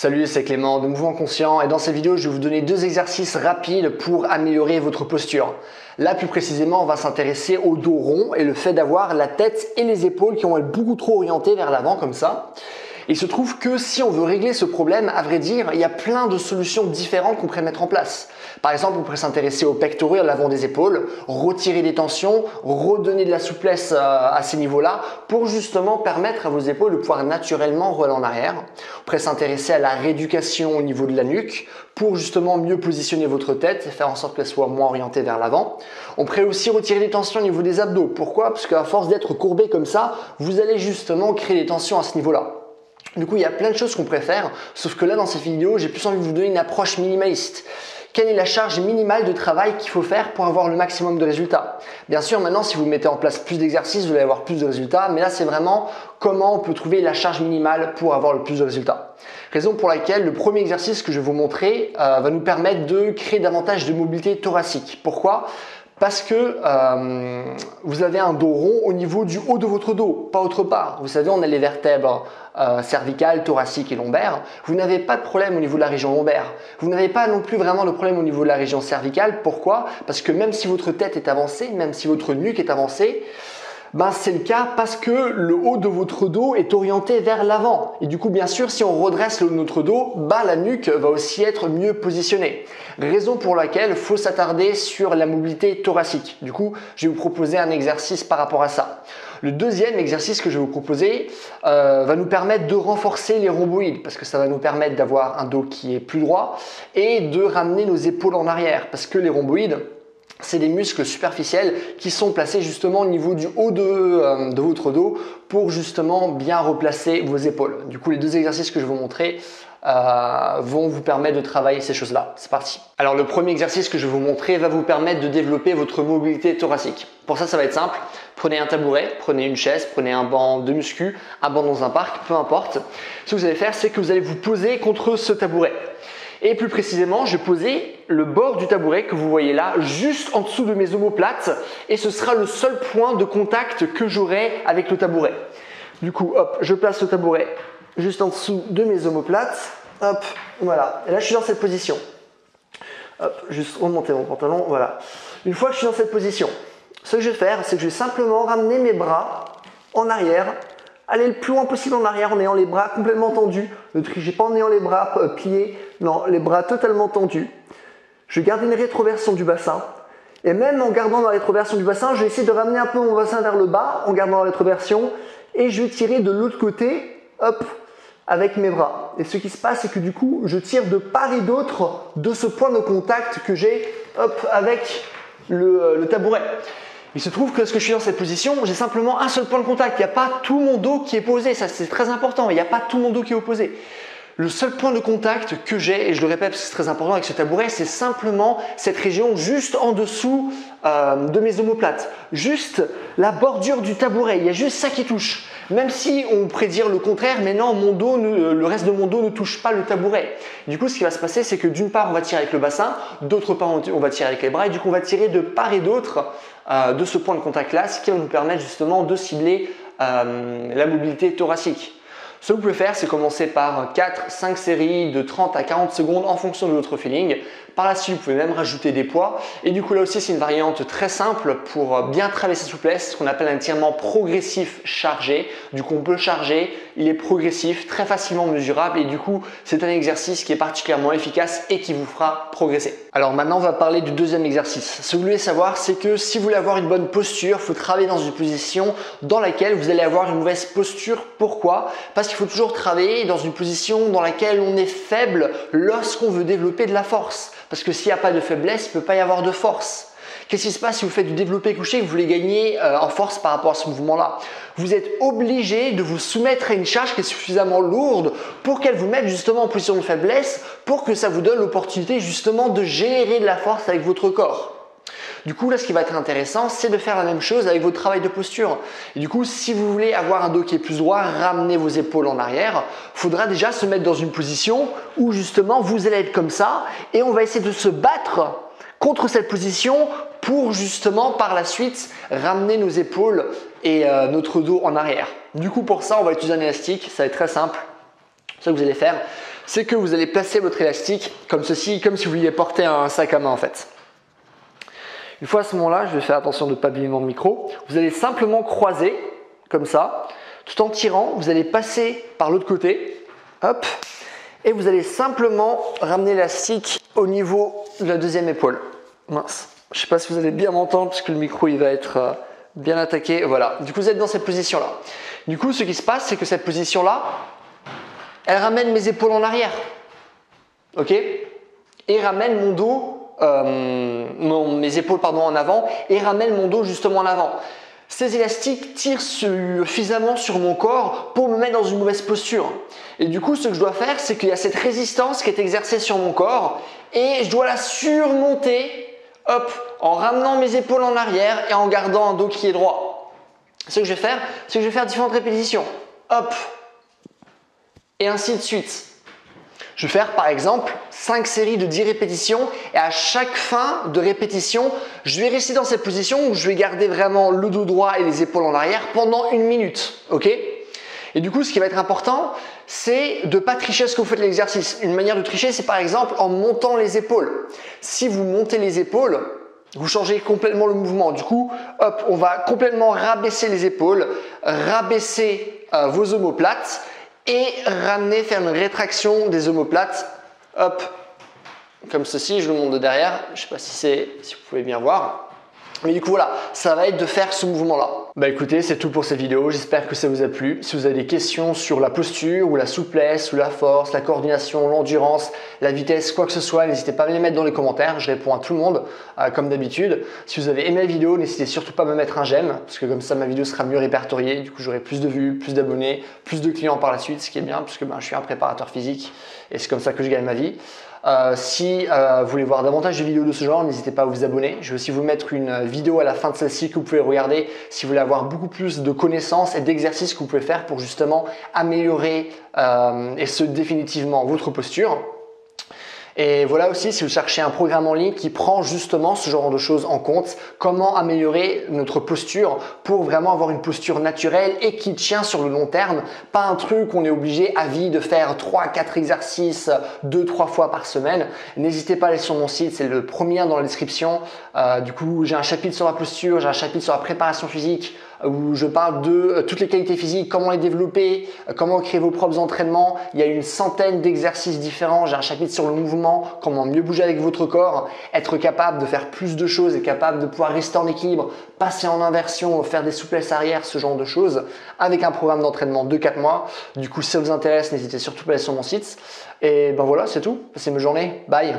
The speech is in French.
Salut, c'est Clément de Mouvement Conscient et dans cette vidéo, je vais vous donner deux exercices rapides pour améliorer votre posture. Là, plus précisément, on va s'intéresser au dos rond et le fait d'avoir la tête et les épaules qui vont être beaucoup trop orientées vers l'avant comme ça. Il se trouve que si on veut régler ce problème, à vrai dire, il y a plein de solutions différentes qu'on pourrait mettre en place. Par exemple, on pourrait s'intéresser aux pectoraux et à l'avant des épaules, retirer des tensions, redonner de la souplesse à ces niveaux-là pour justement permettre à vos épaules de pouvoir naturellement rouler en arrière. On pourrait s'intéresser à la rééducation au niveau de la nuque pour justement mieux positionner votre tête et faire en sorte qu'elle soit moins orientée vers l'avant. On pourrait aussi retirer des tensions au niveau des abdos. Pourquoi? Parce qu'à force d'être courbé comme ça, vous allez justement créer des tensions à ce niveau-là. Du coup, il y a plein de choses qu'on pourrait faire, sauf que là, dans cette vidéo, j'ai plus envie de vous donner une approche minimaliste. Quelle est la charge minimale de travail qu'il faut faire pour avoir le maximum de résultats? Bien sûr, maintenant, si vous mettez en place plus d'exercices, vous allez avoir plus de résultats, mais là, c'est vraiment comment on peut trouver la charge minimale pour avoir le plus de résultats. Raison pour laquelle le premier exercice que je vais vous montrer va nous permettre de créer davantage de mobilité thoracique. Pourquoi? Parce que vous avez un dos rond au niveau du haut de votre dos, pas autre part. Vous savez, on a les vertèbres cervicales, thoraciques et lombaires. Vous n'avez pas de problème au niveau de la région lombaire. Vous n'avez pas non plus vraiment de problème au niveau de la région cervicale. Pourquoi? Parce que même si votre tête est avancée, même si votre nuque est avancée, c'est le cas parce que le haut de votre dos est orienté vers l'avant. Et du coup, bien sûr, si on redresse le haut de notre dos, la nuque va aussi être mieux positionnée. Raison pour laquelle il faut s'attarder sur la mobilité thoracique. Du coup, je vais vous proposer un exercice par rapport à ça. Le deuxième exercice que je vais vous proposer va nous permettre de renforcer les rhomboïdes parce que ça va nous permettre d'avoir un dos qui est plus droit et de ramener nos épaules en arrière parce que les rhomboïdes, c'est des muscles superficiels qui sont placés justement au niveau du haut de votre dos pour justement bien replacer vos épaules. Du coup, les deux exercices que je vais vous montrer vont vous permettre de travailler ces choses-là. C'est parti. Alors, le premier exercice que je vais vous montrer va vous permettre de développer votre mobilité thoracique. Pour ça, ça va être simple. Prenez un tabouret, prenez une chaise, prenez un banc de muscu, un banc dans un parc, peu importe. Ce que vous allez faire, c'est que vous allez vous poser contre ce tabouret. Et plus précisément, je vais poser le bord du tabouret que vous voyez là, juste en dessous de mes omoplates et ce sera le seul point de contact que j'aurai avec le tabouret. Du coup, hop, je place le tabouret juste en dessous de mes omoplates. Hop, voilà. Et là, je suis dans cette position. Hop, juste remonter mon pantalon, voilà. Une fois que je suis dans cette position, ce que je vais faire, c'est que je vais simplement ramener mes bras en arrière, aller le plus loin possible en arrière en ayant les bras complètement tendus. Ne trichez pas en ayant les bras pliés, non, les bras totalement tendus. Je garde une rétroversion du bassin. Et même en gardant la rétroversion du bassin, je vais essayer de ramener un peu mon bassin vers le bas en gardant la rétroversion. Et je vais tirer de l'autre côté, hop, avec mes bras. Et ce qui se passe, c'est que du coup, je tire de part et d'autre de ce point de contact que j'ai, hop, avec le tabouret. Il se trouve que lorsque je suis dans cette position, j'ai simplement un seul point de contact. Il n'y a pas tout mon dos qui est posé. Ça, c'est très important. Il n'y a pas tout mon dos qui est opposé. Le seul point de contact que j'ai, et je le répète parce que c'est très important avec ce tabouret, c'est simplement cette région juste en dessous de mes omoplates. Juste la bordure du tabouret. Il y a juste ça qui touche. Même si on pourrait dire le contraire, mais non, le reste de mon dos ne touche pas le tabouret. Du coup, ce qui va se passer, c'est que d'une part, on va tirer avec le bassin, d'autre part, on va tirer avec les bras, et du coup, on va tirer de part et d'autre de ce point de contact-là, ce qui va nous permettre justement de cibler la mobilité thoracique. Ce que vous pouvez faire, c'est commencer par 4-5 séries de 30 à 40 secondes en fonction de votre feeling. Par la suite, vous pouvez même rajouter des poids. Et du coup, là aussi, c'est une variante très simple pour bien travailler sa souplesse, ce qu'on appelle un étirement progressif chargé. Du coup, on peut le charger, il est progressif, très facilement mesurable et du coup, c'est un exercice qui est particulièrement efficace et qui vous fera progresser. Alors maintenant, on va parler du deuxième exercice. Ce que vous voulez savoir, c'est que si vous voulez avoir une bonne posture, il faut travailler dans une position dans laquelle vous allez avoir une mauvaise posture. Pourquoi? Parce qu'il faut toujours travailler dans une position dans laquelle on est faible lorsqu'on veut développer de la force. Parce que s'il n'y a pas de faiblesse, il ne peut pas y avoir de force. Qu'est-ce qui se passe si vous faites du développé couché et que vous voulez gagner en force par rapport à ce mouvement-là? Vous êtes obligé de vous soumettre à une charge qui est suffisamment lourde pour qu'elle vous mette justement en position de faiblesse pour que ça vous donne l'opportunité justement de générer de la force avec votre corps. Du coup, là, ce qui va être intéressant, c'est de faire la même chose avec votre travail de posture. Et du coup, si vous voulez avoir un dos qui est plus droit, ramenez vos épaules en arrière. Il faudra déjà se mettre dans une position où justement, vous allez être comme ça et on va essayer de se battre contre cette position pour justement par la suite ramener nos épaules et notre dos en arrière. Du coup, pour ça, on va utiliser un élastique. Ça va être très simple. Ce que vous allez faire, c'est que vous allez placer votre élastique comme ceci, comme si vous vouliez porter un sac à main en fait. Une fois à ce moment-là, je vais faire attention de ne pas abîmer mon micro, vous allez simplement croiser comme ça, tout en tirant, vous allez passer par l'autre côté, hop, et vous allez simplement ramener l'élastique au niveau de la deuxième épaule. Mince, je ne sais pas si vous allez bien m'entendre parce que le micro il va être bien attaqué. Voilà, du coup vous êtes dans cette position-là. Du coup, ce qui se passe, c'est que cette position-là, elle ramène mes épaules en arrière, ok, et ramène mon dos. Mes épaules en avant et ramène mon dos justement en avant. Ces élastiques tirent suffisamment sur mon corps pour me mettre dans une mauvaise posture. Et du coup, ce que je dois faire, c'est qu'il y a cette résistance qui est exercée sur mon corps et je dois la surmonter, hop, en ramenant mes épaules en arrière et en gardant un dos qui est droit. Ce que je vais faire, c'est que je vais faire différentes répétitions, hop, et ainsi de suite. Je vais faire par exemple 5 séries de 10 répétitions et à chaque fin de répétition, je vais rester dans cette position où je vais garder vraiment le dos droit et les épaules en arrière pendant 1 minute. Ok ? Et du coup, ce qui va être important, c'est de ne pas tricher ce que vous faites l'exercice. Une manière de tricher, c'est par exemple en montant les épaules. Si vous montez les épaules, vous changez complètement le mouvement. Du coup, hop, on va complètement rabaisser les épaules, rabaisser vos omoplates et ramener, faire une rétraction des omoplates, hop, comme ceci, je vous le montre de derrière, je ne sais pas si vous pouvez bien voir. Mais du coup voilà, ça va être de faire ce mouvement-là. Bah écoutez, c'est tout pour cette vidéo, j'espère que ça vous a plu. Si vous avez des questions sur la posture ou la souplesse ou la force, la coordination, l'endurance, la vitesse, quoi que ce soit, n'hésitez pas à me les mettre dans les commentaires, je réponds à tout le monde comme d'habitude. Si vous avez aimé la vidéo, n'hésitez surtout pas à me mettre un j'aime, parce que comme ça ma vidéo sera mieux répertoriée, du coup j'aurai plus de vues, plus d'abonnés, plus de clients par la suite, ce qui est bien, parce que je suis un préparateur physique et c'est comme ça que je gagne ma vie. Si vous voulez voir davantage de vidéos de ce genre, n'hésitez pas à vous abonner. Je vais aussi vous mettre une vidéo à la fin de celle-ci que vous pouvez regarder si vous voulez avoir beaucoup plus de connaissances et d'exercices que vous pouvez faire pour justement améliorer et ce définitivement votre posture. Et voilà aussi, si vous cherchez un programme en ligne qui prend justement ce genre de choses en compte, comment améliorer notre posture pour vraiment avoir une posture naturelle et qui tient sur le long terme, pas un truc qu'on est obligé à vie de faire 3-4 exercices 2-3 fois par semaine. N'hésitez pas à aller sur mon site, c'est le premier dans la description. Du coup, j'ai un chapitre sur la posture, j'ai un chapitre sur la préparation physique, où je parle de toutes les qualités physiques, comment les développer, comment créer vos propres entraînements. Il y a une centaine d'exercices différents. J'ai un chapitre sur le mouvement, comment mieux bouger avec votre corps, être capable de faire plus de choses et capable de pouvoir rester en équilibre, passer en inversion, faire des souplesses arrière, ce genre de choses, avec un programme d'entraînement de 4 mois. Du coup, si ça vous intéresse, n'hésitez surtout pas à aller sur mon site. Et ben voilà, c'est tout. Passez une bonne journée. Bye.